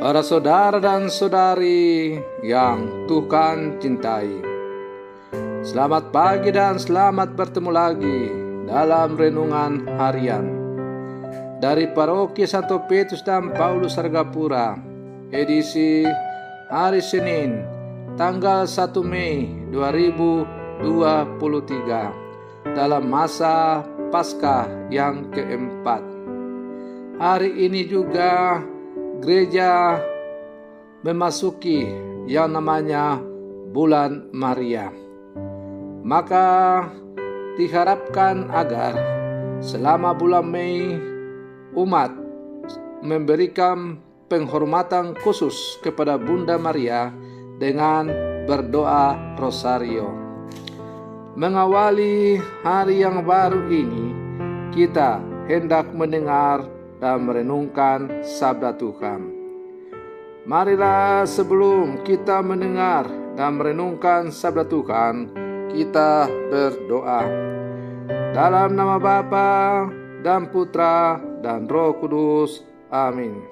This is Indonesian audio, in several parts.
Para saudara dan saudari yang Tuhan cintai, selamat pagi dan selamat bertemu lagi dalam renungan harian dari Paroki Santo Petrus dan Paulus Sargapura, edisi hari Senin, tanggal 1 Mei 2023, dalam masa Paskah yang keempat. Hari ini juga gereja memasuki yang namanya bulan Maria. Maka diharapkan agar selama bulan Mei umat memberikan penghormatan khusus kepada Bunda Maria dengan berdoa rosario. Mengawali hari yang baru ini, kita hendak mendengar dan merenungkan sabda Tuhan. Marilah sebelum kita mendengar dan merenungkan sabda Tuhan, kita berdoa. Dalam nama Bapa dan Putra dan Roh Kudus. Amin.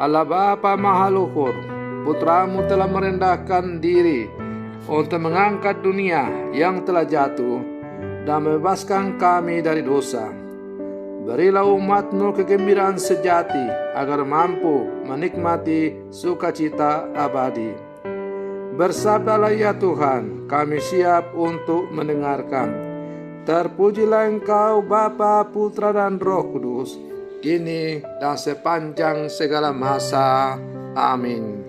Allah Bapa Maha Luhur, Putramu telah merendahkan diri untuk mengangkat dunia yang telah jatuh dan membebaskan kami dari dosa. Berilah umat-Mu kegembiraan sejati agar mampu menikmati sukacita abadi. Bersabdalah ya Tuhan, kami siap untuk mendengarkan. Terpujilah Engkau Bapa, Putra dan Roh Kudus, kini dan sepanjang segala masa. Amin.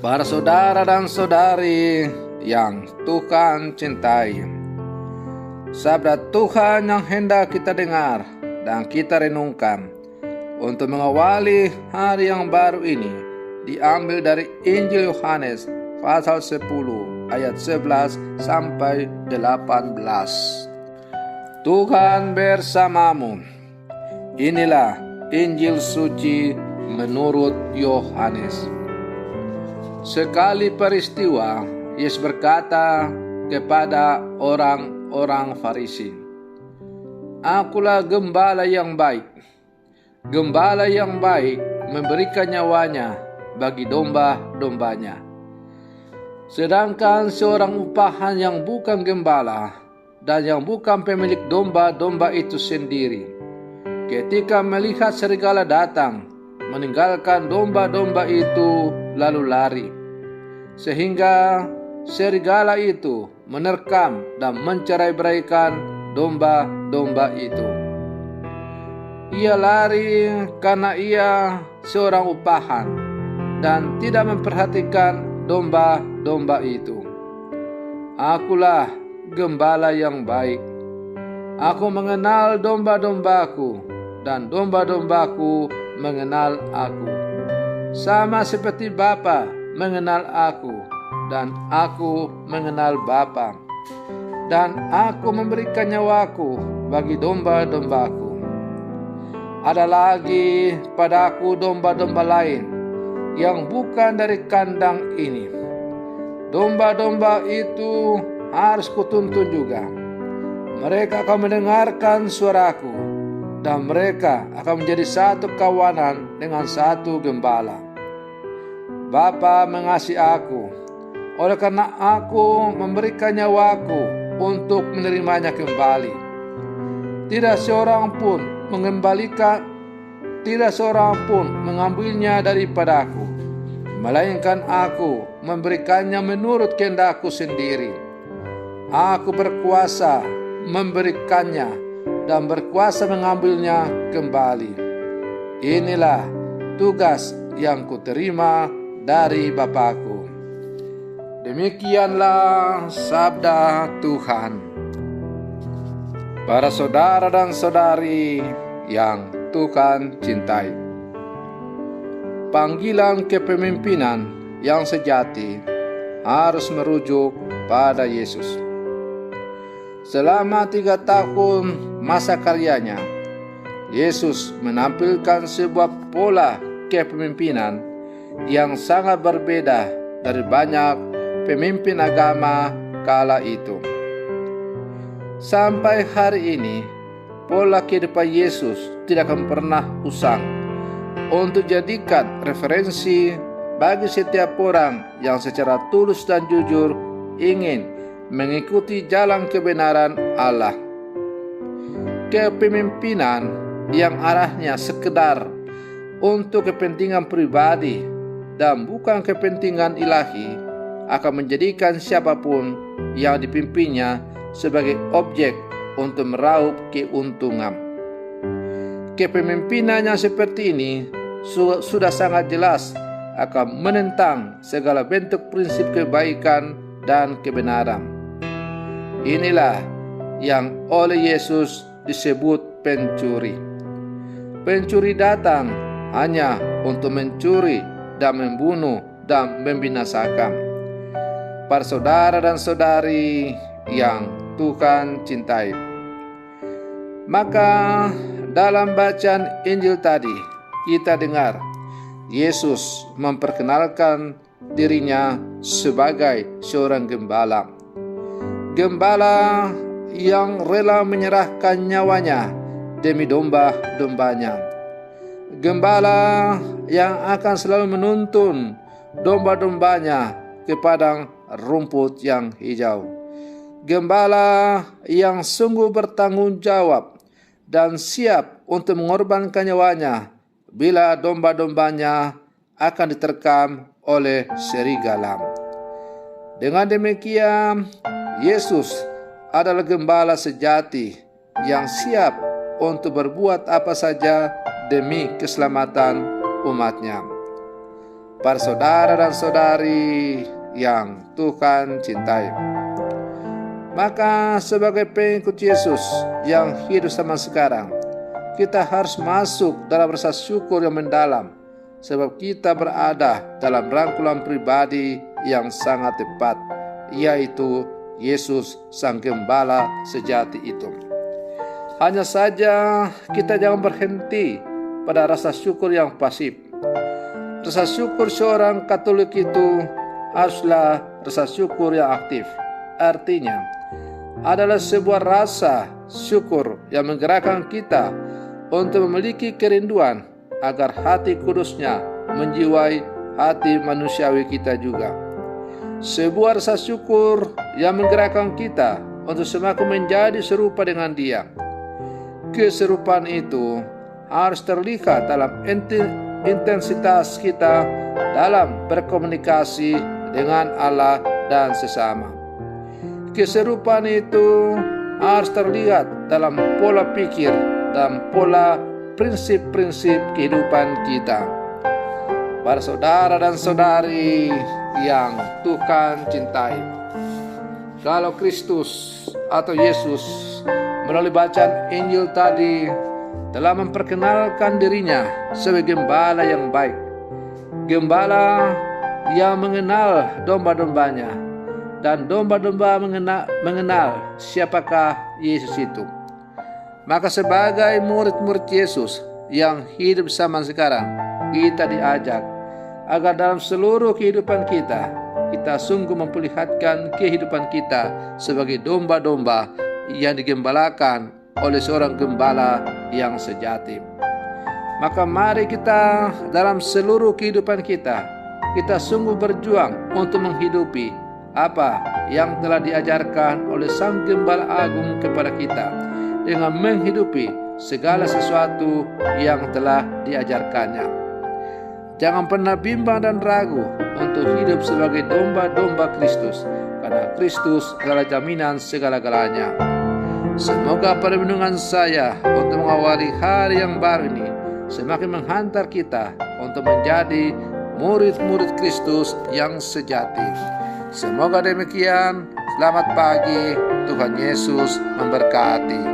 Para saudara dan saudari yang Tuhan cintai, sabda Tuhan yang hendak kita dengar dan kita renungkan untuk mengawali hari yang baru ini diambil dari Injil Yohanes pasal 10 ayat 11 sampai 18. Tuhan bersamamu. Inilah Injil suci menurut Yohanes. Sekali peristiwa, Yesus berkata kepada orang Farisi, "Akulah gembala yang baik. Gembala yang baik memberikan nyawanya bagi domba-dombanya. Sedangkan seorang upahan yang bukan gembala dan yang bukan pemilik domba-domba itu sendiri, ketika melihat serigala datang, meninggalkan domba-domba itu lalu lari, sehingga serigala itu menerkam dan mencerai-beraikan domba-domba itu. Ia lari karena ia seorang upahan dan tidak memperhatikan domba-domba itu. Akulah gembala yang baik. Aku mengenal domba-dombaku dan domba-dombaku mengenal aku. Sama seperti Bapa mengenal aku dan aku mengenal Bapa, dan aku memberikan nyawaku bagi domba-dombaku. Ada lagi padaku domba-domba lain yang bukan dari kandang ini. Domba-domba itu harus kutuntun juga. Mereka akan mendengarkan suaraku, dan mereka akan menjadi satu kawanan dengan satu gembala. Bapa mengasihi aku, oleh karena aku memberikan nyawaku untuk menerimanya kembali. Tidak seorang pun mengambilnya daripadaku, melainkan aku memberikannya menurut kehendakku sendiri. Aku berkuasa memberikannya dan berkuasa mengambilnya kembali. Inilah tugas yang kuterima dari Bapakku." Demikianlah sabda Tuhan. Para saudara dan saudari yang Tuhan cintai, panggilan kepemimpinan yang sejati harus merujuk pada Yesus. Selama 3 tahun masa karyanya, Yesus menampilkan sebuah pola kepemimpinan yang sangat berbeda dari banyak pemimpin agama kala itu. Sampai hari ini, pola kehidupan Yesus tidak akan pernah usang untuk jadikan referensi bagi setiap orang yang secara tulus dan jujur ingin mengikuti jalan kebenaran Allah. Kepemimpinan yang arahnya sekedar untuk kepentingan pribadi dan bukan kepentingan ilahi akan menjadikan siapapun yang dipimpinnya sebagai objek untuk meraup keuntungan. Kepemimpinan yang seperti ini sudah sangat jelas akan menentang segala bentuk prinsip kebaikan dan kebenaran. Inilah yang oleh Yesus disebut pencuri. Pencuri datang hanya untuk mencuri dan membunuh dan membinasakan. Para saudara dan saudari yang Tuhan cintai, maka dalam bacaan Injil tadi kita dengar Yesus memperkenalkan dirinya sebagai seorang gembala. Gembala yang rela menyerahkan nyawanya demi domba-dombanya. Gembala yang akan selalu menuntun domba-dombanya ke padang rumput yang hijau. Gembala yang sungguh bertanggung jawab dan siap untuk mengorbankan nyawanya bila domba-dombanya akan diterkam oleh serigala. Dengan demikian, Yesus adalah gembala sejati yang siap untuk berbuat apa saja demi keselamatan umatnya. Para saudara dan saudari yang Tuhan cintai, maka sebagai pengikut Yesus yang hidup zaman sekarang, kita harus masuk dalam rasa syukur yang mendalam, sebab kita berada dalam rangkulan pribadi yang sangat tepat, yaitu Yesus Sang Gembala sejati itu. Hanya saja kita jangan berhenti pada rasa syukur yang pasif. Rasa syukur seorang Katolik itu haruslah rasa syukur yang aktif. Artinya adalah sebuah rasa syukur yang menggerakkan kita untuk memiliki kerinduan agar hati kudusnya menjiwai hati manusiawi kita juga. Sebuah rasa syukur yang menggerakkan kita untuk semakin menjadi serupa dengan Dia. Keserupaan itu harus terlihat dalam intensitas kita dalam berkomunikasi dengan Allah dan sesama. Keserupaan itu harus terlihat dalam pola pikir dan pola prinsip-prinsip kehidupan kita. Para saudara dan saudari yang Tuhan cintai, kalau Kristus atau Yesus melalui bacaan Injil tadi telah memperkenalkan dirinya sebagai gembala yang baik, gembala yang mengenal domba-dombanya, dan domba-domba mengenal siapakah Yesus itu. Maka sebagai murid-murid Yesus yang hidup zaman sekarang, kita diajak agar dalam seluruh kehidupan kita sungguh memperlihatkan kehidupan kita sebagai domba-domba yang digembalakan oleh seorang gembala yang sejati. Maka mari kita dalam seluruh kehidupan kita sungguh berjuang untuk menghidupi apa yang telah diajarkan oleh Sang Gembala Agung kepada kita, dengan menghidupi segala sesuatu yang telah diajarkannya. Jangan pernah bimbang dan ragu untuk hidup sebagai domba-domba Kristus, karena Kristus adalah jaminan segala-galanya. Semoga perlindungan saya untuk mengawali hari yang baru ini semakin menghantar kita untuk menjadi murid-murid Kristus yang sejati. Semoga demikian. Selamat pagi, Tuhan Yesus memberkati.